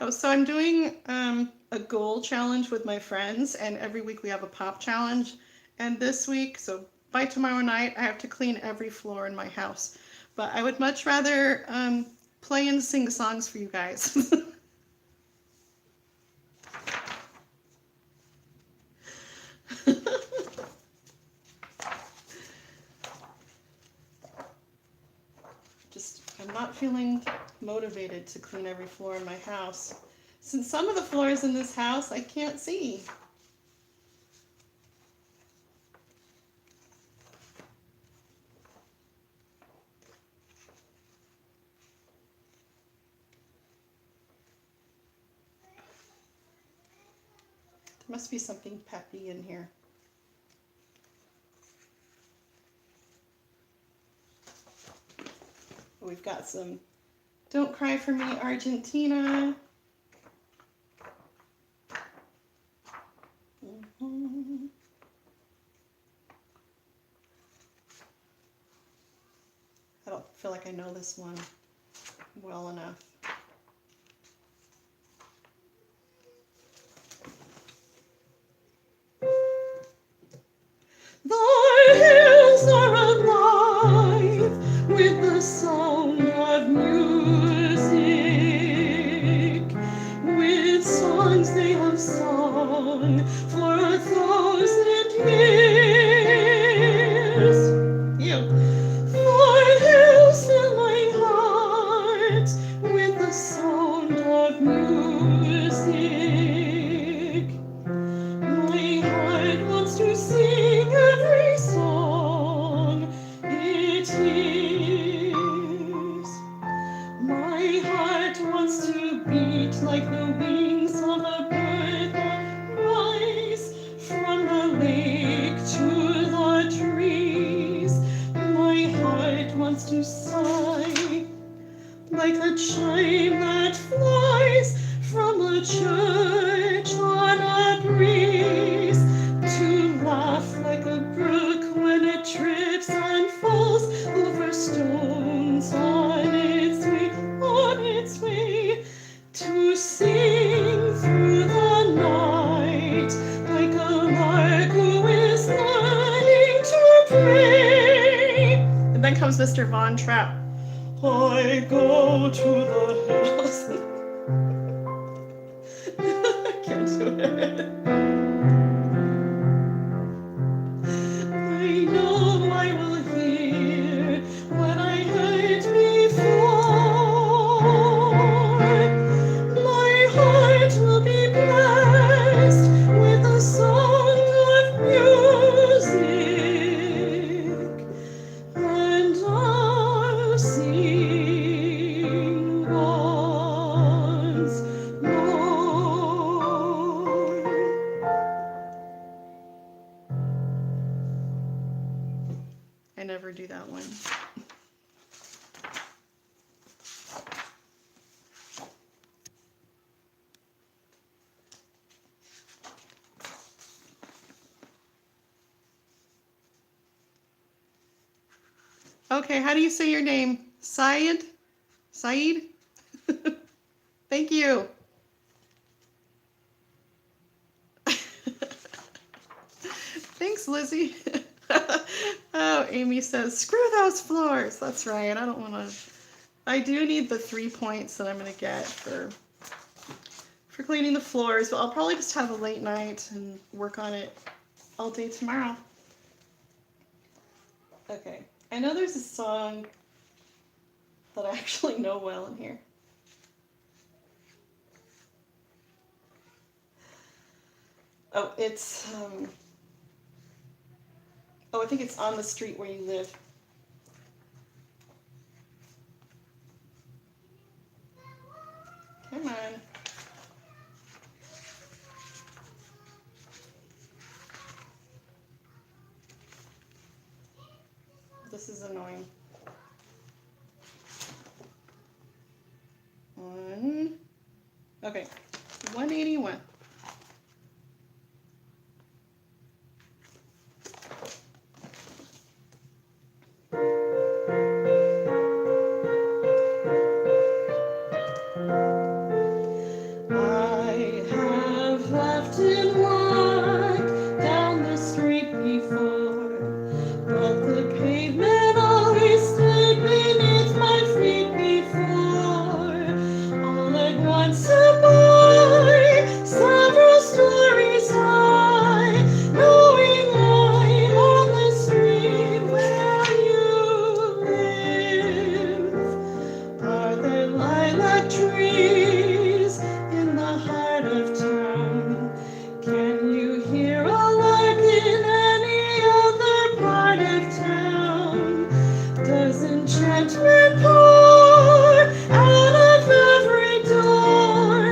Oh, so I'm doing a goal challenge with my friends, and every week we have a pop challenge. And this week, so by tomorrow night, I have to clean every floor in my house. But I would much rather play and sing songs for you guys. I'm not feeling motivated to clean every floor in my house. Since some of the floors in this house I can't see. There must be something peppy in here. We've got some Don't Cry For Me, Argentina. I don't feel like I know this one well enough. The hills are alive song for 1,000 years. You. For he'll fill my heart with the sound of music. My heart wants to sing every song it hears. My heart wants to beat like the wings of a bird that rise from the lake to the trees. My heart wants to sigh like a chime that flies from a church on a breeze, to laugh like a brook when it trips and falls over stones on its way, to sing through the night like a lark who is learning to pray. And then comes Mr. Von Trapp. I go to the hills. I can't do it. I know I will hear what I heard before. My heart will be blessed with the song of music, and I'll sing once more. I never do that one. Okay, how do you say your name? Syed? Saeed? Thank you. Thanks, Lizzie. Oh, Amy says, screw those floors. That's right. I don't want to. I do need the 3 points that I'm going to get for cleaning the floors, but I'll probably just have a late night and work on it all day tomorrow. Okay. I know there's a song that I actually know well in here. Oh, it's, I think it's On the Street Where You Live. Come on. This is annoying. Okay, 181. I have laughed and walked down the street before, but the pavement always stood beneath my feet before. All at once a boy, several stories high, knowing I'm on the street where you live. Are there lilac trees in the heart of town? Can you hear a lark in any other part of town? Does enchantment pour out of every door?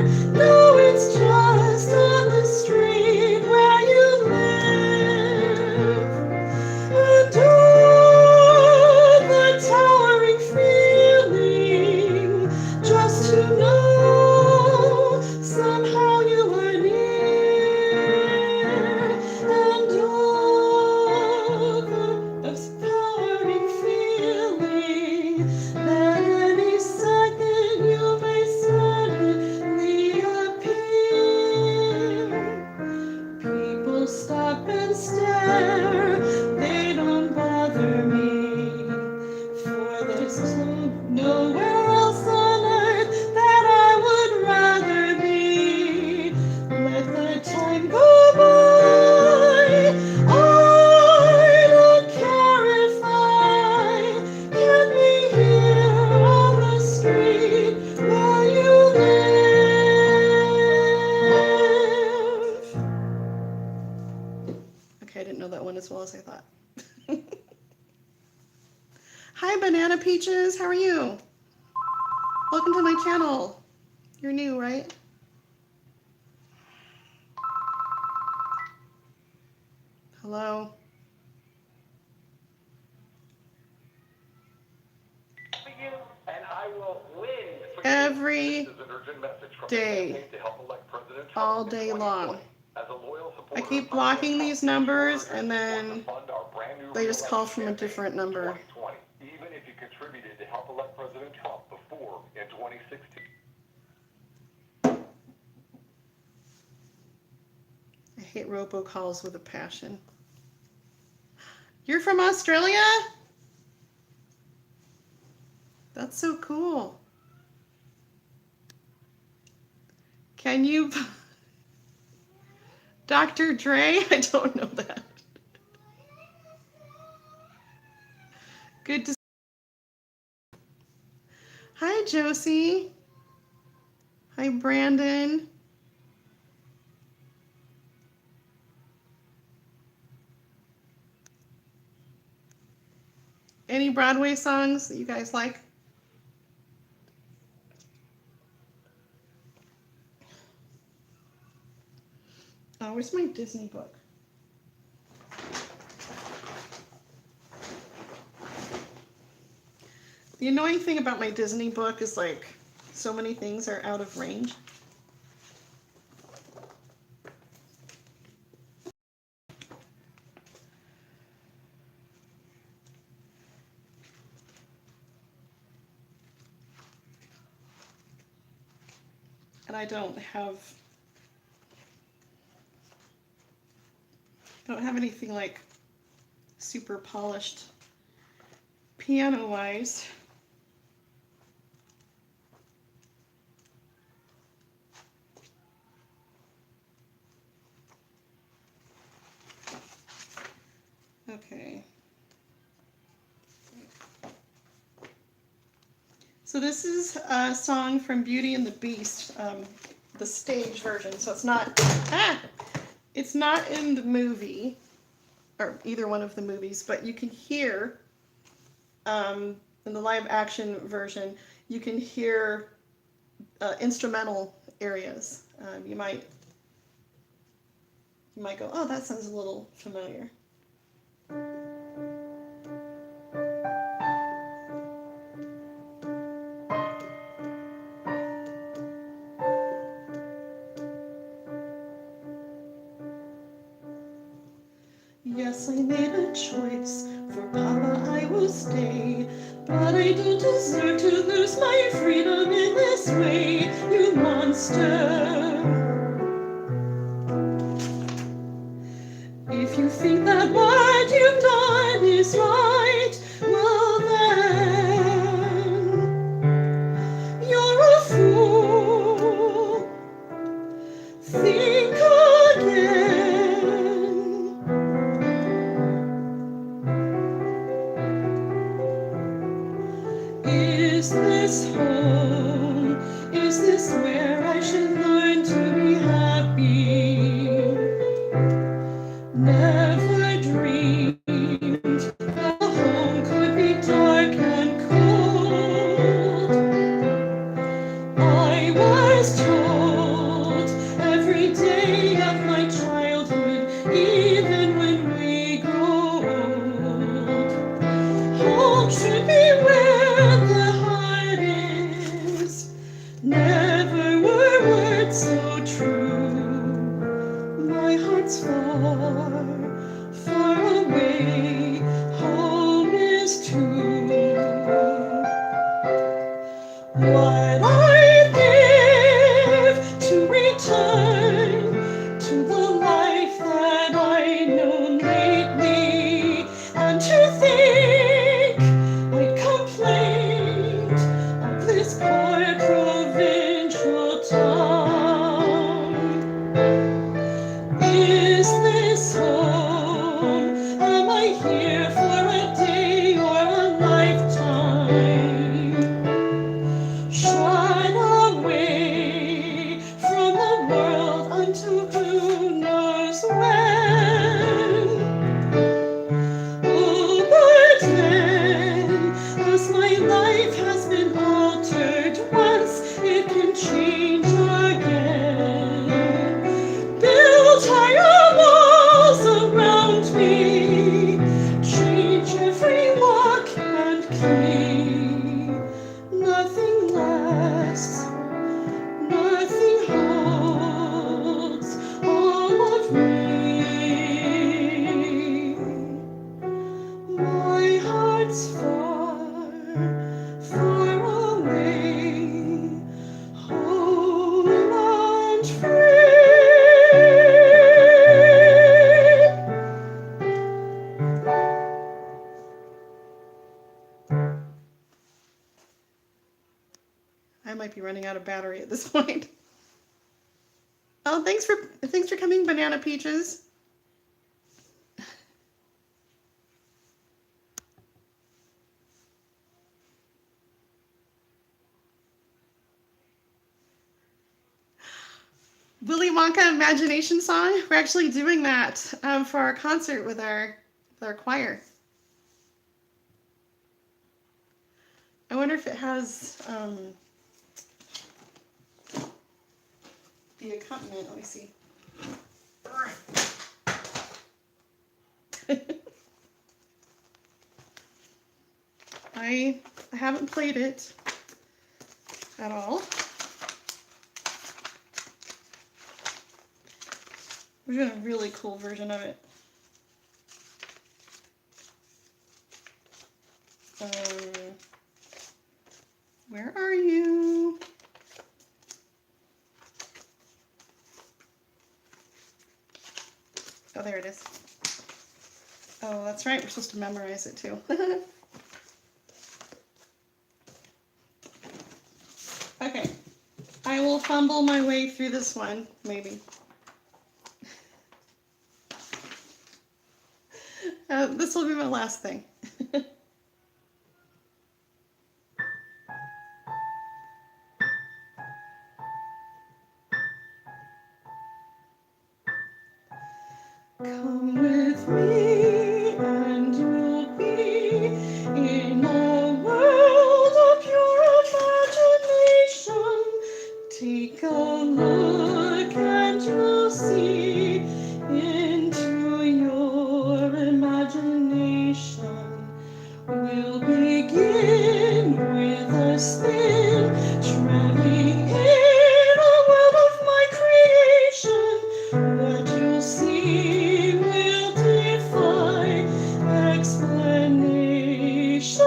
as well as I thought. Hi, Banana Peaches. How are you? Welcome to my channel. You're new, right? Hello. And I will win. Every This is an urgent message from day. the campaign to help elect President Trump All in day 2020. long. As a loyal I supporter keep of blocking President these Trump, numbers your and orders then support to fund our brand new they just call re-election from a campaign different in number. 2020, even if you contributed to help elect President Trump before in 2016. I hate robocalls with a passion. You're from Australia? That's so cool. Can you... Dr. Dre? I don't know that. Good to... Hi, Josie. Hi, Brandon. Any Broadway songs that you guys like? Oh, where's my Disney book? The annoying thing about my Disney book is like so many things are out of range. And I don't have anything like super polished piano wise. Okay. So this is a song from Beauty and the Beast, the stage version. So it's not in the movie, or either one of the movies, but you can hear in the live action version, you can hear instrumental areas. You might go, oh, that sounds a little familiar. Yes, I made a choice. For Papa I will stay. But I don't deserve to lose my freedom in this way, you monster. If you think that what you've done is right, well then, you're a fool. Think again. Is this home? Is this where I should learn might be running out of battery at this point. Oh, thanks for coming, Banana Peaches. Willy Wonka Imagination Song. We're actually doing that for our concert with our choir. I wonder if it has the accompaniment. Let me see. I haven't played it at all. We're doing a really cool version of it. Where are you? Oh, there it is. Oh, that's right. We're supposed to memorize it too. Okay. I will fumble my way through this one, maybe. This will be my last thing. Come with me and you'll be in a world of pure imagination. Take a look and you'll see into your imagination. We'll begin with a spin, traveling in a world of my creation. What you'll see will defy explanation.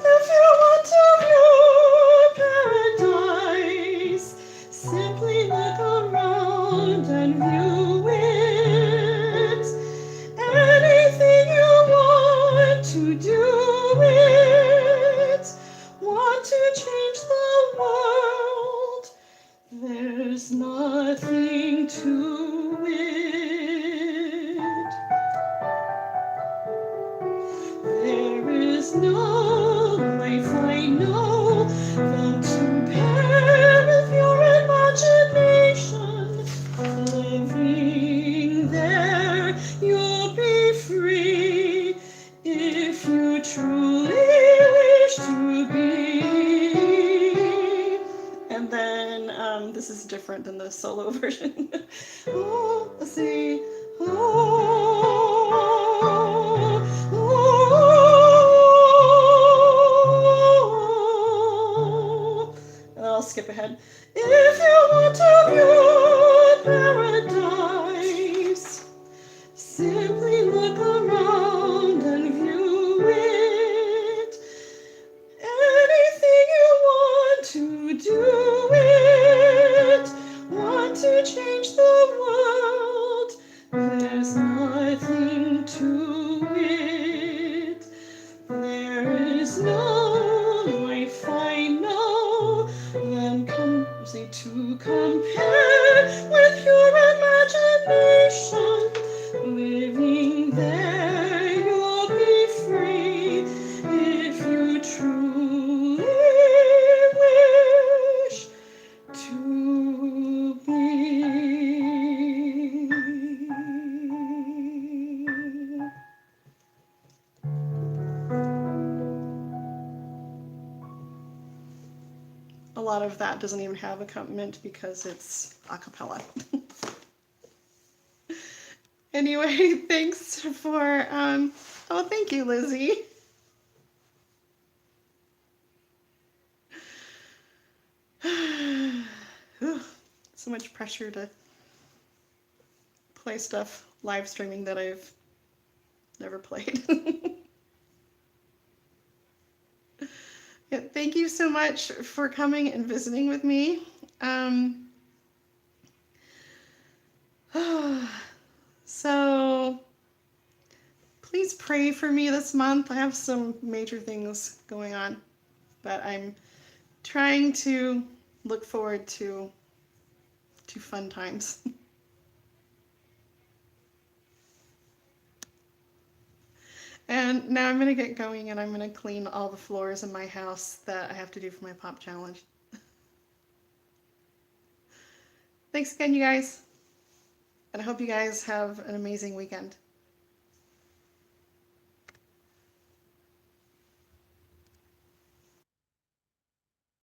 If you want to view paradise, simply look around and view it. Anything you want to do it. Want to change the world? There's nothing to it. There is no life I know that compare with your imagination. Living there, you'll be free if you truly wish to be. And then this is different than the solo version. Oh, let's see. And I'll skip ahead. If you want to view paradise, simply look around and view it. Anything you want to do it. Want to change the world. There's nothing to it. There is no life I know than to compare with your imagination. Living there, you'll be free if you truly wish to be. A lot of that doesn't even have accompaniment because it's a cappella. Anyway, thanks for, oh, thank you, Lizzie. So much pressure to play stuff live streaming that I've never played. Yeah, thank you so much for coming and visiting with me. So please pray for me this month. I have some major things going on. But I'm trying to look forward to fun times. And now I'm gonna get going and I'm gonna clean all the floors in my house that I have to do for my pop challenge. Thanks again, you guys. And I hope you guys have an amazing weekend.